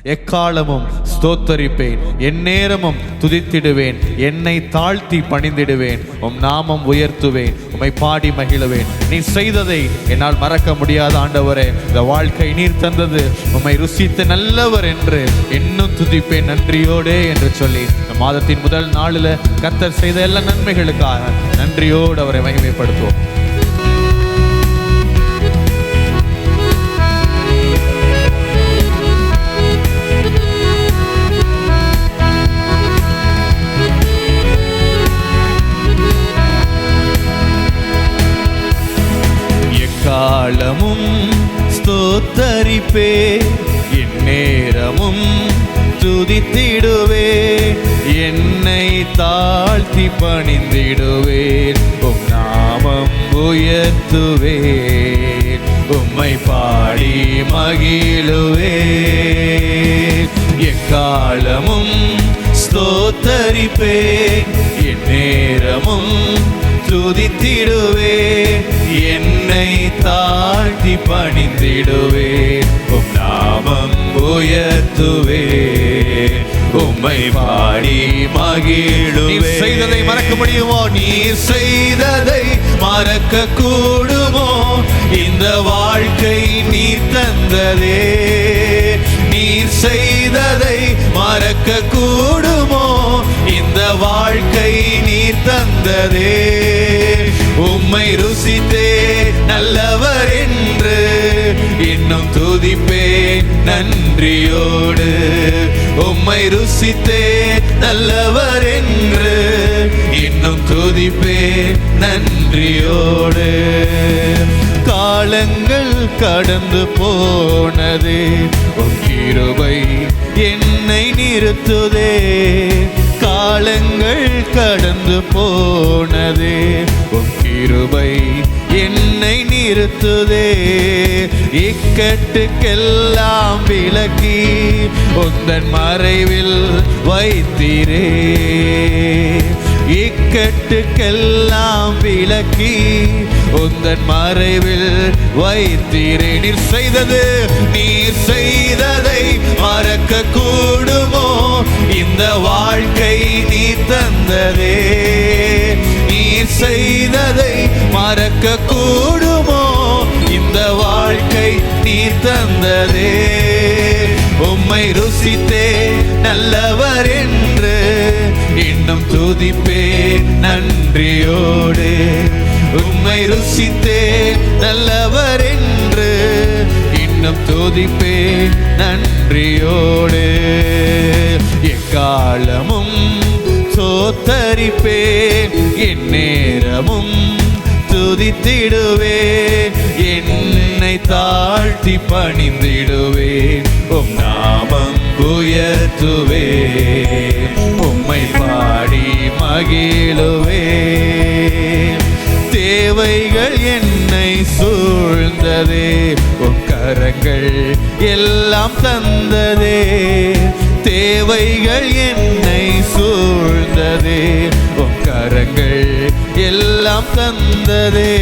எக்காலமும் ஸ்தோத்தரிப்பேன், எந்நேரமும் துதித்திடுவேன், என்னை தாழ்த்தி பணிந்திடுவேன், உம் நாமம் உயர்த்துவேன், உம்மை பாடி மகிழுவேன். நீ செய்ததை என்னால் மறக்க முடியாத ஆண்டவரே. இந்த வாழ்க்கை நீர் தந்தது, உம்மை ருசித்து நல்லவர் என்று இன்னும் துதிப்பேன் நன்றியோடே என்று சொல்லி இந்த மாதத்தின் முதல் நாளில் கர்த்தர் செய்த எல்லா நன்மைகளுக்காக நன்றியோடு அவரை மகிமைப்படுத்துவோம். காலமும் ஸ்தோத்தரிப்பே, எந்நேரமும் துதித்திடுவேன், என்னை தாழ்த்தி பணிந்திடுவேன், உம் நாமம் உயர்த்துவேன், உம்மை பாடி மகிழுவேன். எக்காலமும் ஸ்தோத்தரிப்பேன், எந்நேரமும் துதித்திடுவேன், என்னை தாழ்த்தி பணிந்திடுவேன், உம் நாமம் உயர்த்துவேன், உம்மை பாடி மகிழுவேன். நீ செய்ததை மறக்க முடியுமோ? நீர் செய்ததை மறக்க கூடுமோ? இந்த வாழ்க்கை நீர் தந்ததே. நீர் செய்ததை மறக்க கூடுமோ? இந்த வாழ்க்கை நீர் தந்ததே. உம்மை ருசித்தே நல்லவர் என்று இன்னும் துதிப்பேன் நன்றியோடு. உம்மை ருசித்தே நல்லவர் என்று இன்னும் துதிப்பேன் நன்றியோடு. காலங்கள் கடந்து போனதே, உம் கிருபை என்னை நிறுத்துதே. காலங்கள் கடந்து போனதே, உம் கிருபை என்னை நிறுத்துதே. இக்கட்டுக்கெல்லாம் விலக்கி உந்தன் மறைவில் வைத்தீரே. இக்கட்டுக்கெல்லாம் விலக்கி உந்தன் மறைவில் வைத்தீரே. நீர் செய்ததை மறக்க கூடுமோ? இந்த வாழ்க்கை நீர் தந்ததே. நீர் செய்ததை மறக்க கூடுமோ? இந்த வாழ்க்கை நீர் தந்ததே. உம்மை ருசித்தே நல்லவர் என்று இன்னும் துதிப்பேன் நன்றியோடு. உம்மை ருசித்தே நல்லவர் என்று இன்னும் துதிப்பேன் நன்றியோடு. எக்காலமும் ஸ்தோத்தரிப்பேன், எந்நேரமும் துதித்திடுவேன், என்னை தாழ்த்தி பணிந்திடுவேன், உம் நாமம் உயர்த்துவேன், உம்மை பாடி மகிழுவேன். தேவைகள் என்னை சூழ்ந்ததே, உம் கரங்கள் எல்லாம் தந்ததே. தேவைகள் என்னை சூழ்ந்ததே, உம் கரங்கள் எல்லாம் தந்ததே.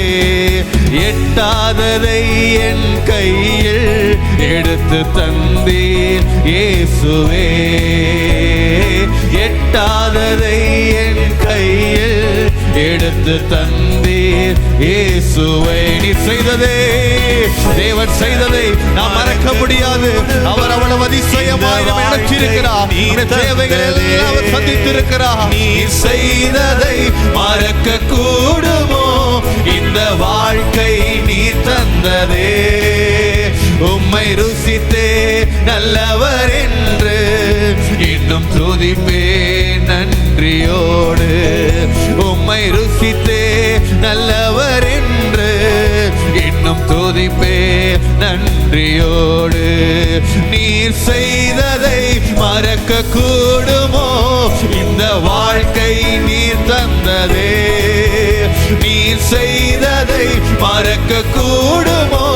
எட்டாததை என் கையில் எடுத்து தந்தீர் இயேசுவே. எட்டாததை என் கையில் எடுத்து தந்தீர் இயேசுவே. நீ செய்ததே, தேவன் செய்ததை நாம் மறக்க முடியாது. அவர் அவ்வளவு அதிசயமாய் நம்மை நடத்தியிருக்கிறார். தேவைகள் அவர் சந்தித்திருக்கிறார். நீ செய்ததை மறக்க கூடுமோ? இந்த வாழ்க்கை நீ தந்ததே. உம்மை ருசித்தே நல்லவர் என்று இன்னும் துதிப்பேன் நன்றியோடு. உம்மை ருசித்தே நல்லவர் என்று இன்னும் துதிப்பேன் நன்றியோடு. நீர் செய்ததை மறக்க கூடுமோ? இந்த வாழ்க்கை நீர் தந்ததே. நீர் செய்ததை மறக்க கூடுமோ?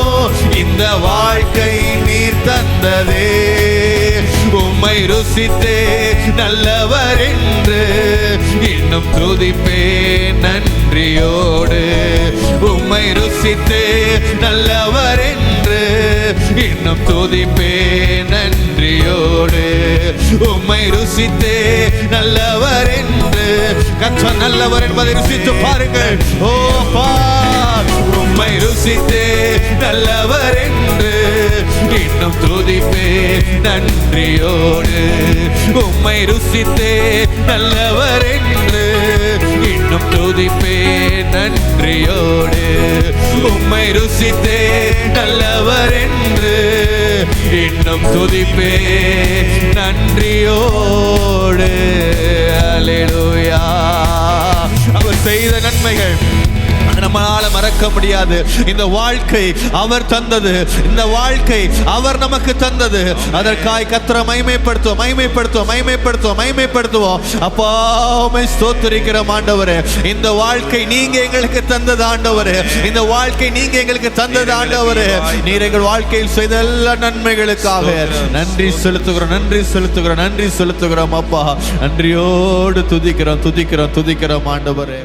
இந்த வாழ்க்கை நீர் தந்ததே. உம்மை ருசித்தே நல்லவர் என்று இன்னும் துதிப்பேன் நன்றியோடு. உம்மை ருசித்தே நல்லவர் என்று இன்னும் துதிப்பேன் நன்றியோடு. உம்மை ருசித்தே நல்லவர் என்று, கர்த்தர் நல்லவர் என்பதை ருசித்து பாருங்கள். ஓ பா, உம்மை ருசித்தே நல்லவர் என்று இன்னும் துதிப்பேன் நன்றியோடு. உம்மை ருசித்தே நல்லவர் என்று இன்னும் துதிப்பேன் நன்றியோடு. உம்மை ருசித்தே நல்லவர் என்று இன்னும் துதிப்பேன் நன்றியோடு. அல்லேலூயா. அவர் செய்த நன்மைகள் நம்மளால மறக்க முடியாது. இந்த வாழ்க்கை அவர் தந்தது, இந்த வாழ்க்கை அவர் நமக்கு தந்தது. அதற்காய் கர்த்தரை மகிமைப்படுத்துவோம். அப்பா உம்மை ஸ்தோத்திரிக்கிறோம் ஆண்டவரே. இந்த வாழ்க்கை நீங்க எங்களுக்கு தந்தது ஆண்டவரே. இந்த வாழ்க்கை நீங்க எங்களுக்கு தந்தது ஆண்டவரே. நீர் எங்கள் வாழ்க்கையில் செய்த எல்லா நன்மைகளுக்காக நன்றி செலுத்துகிறோம் அப்பா. நன்றியோடு துதிக்கிறோம் ஆண்டவரே.